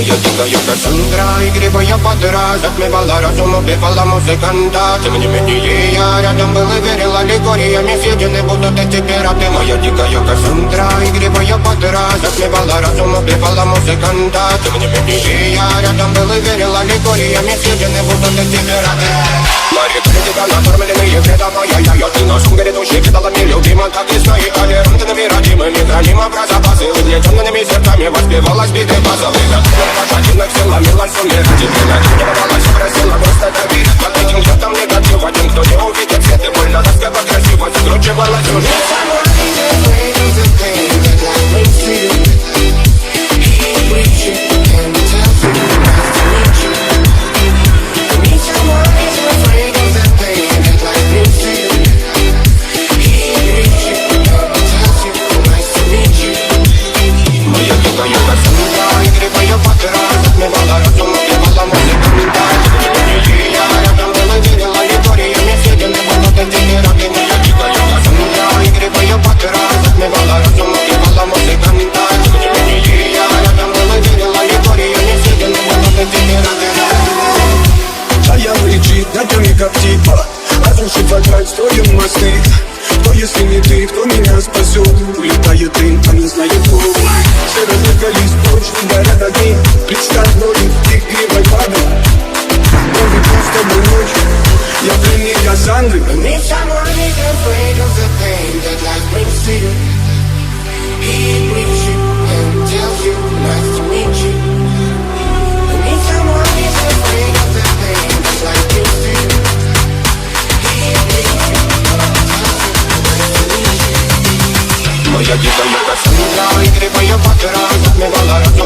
Моя дикая Кассандра, игривая подра, затмевала разум, убивала музыканта. Тем не менее я рядом был и верил аллегориями, съедены будут эти пираты. Моя дикая Кассандра, игривая подра, затмевала разум, убивала музыканта. Тем не менее я рядом был и верил аллегориями, съедены будут эти пираты. Мари критика, накормленные вредом, ай-яй-яй, ты носом грядущий, кидалами любима, так и сна, и толерантными, родимыми, хранимо про запасы, угнетенными сердцами воспевалась биты базовых. Пошатинок села, милась умирать, и время не давалась, просила просто доверить. Под этим где-то негатив, один, кто не увидит свет, и больно ласково красиво закручивалась уже. Разрушить, водрать, строим мосты. Кто, если не ты, кто меня спасет? Улетает дым, а не знает кто. Все разлегались, прочь, горят огни. Представь роли, игривой падай. Но ведь с тобой ночь, я пленник Кассандры. Need someone who's afraid of the pain that life brings to you. He greets you and tells you nice to meet you. Need someone who's afraid of the pain that life brings to you. Моя дикая Кассандра, игривая подра, затмевала разум.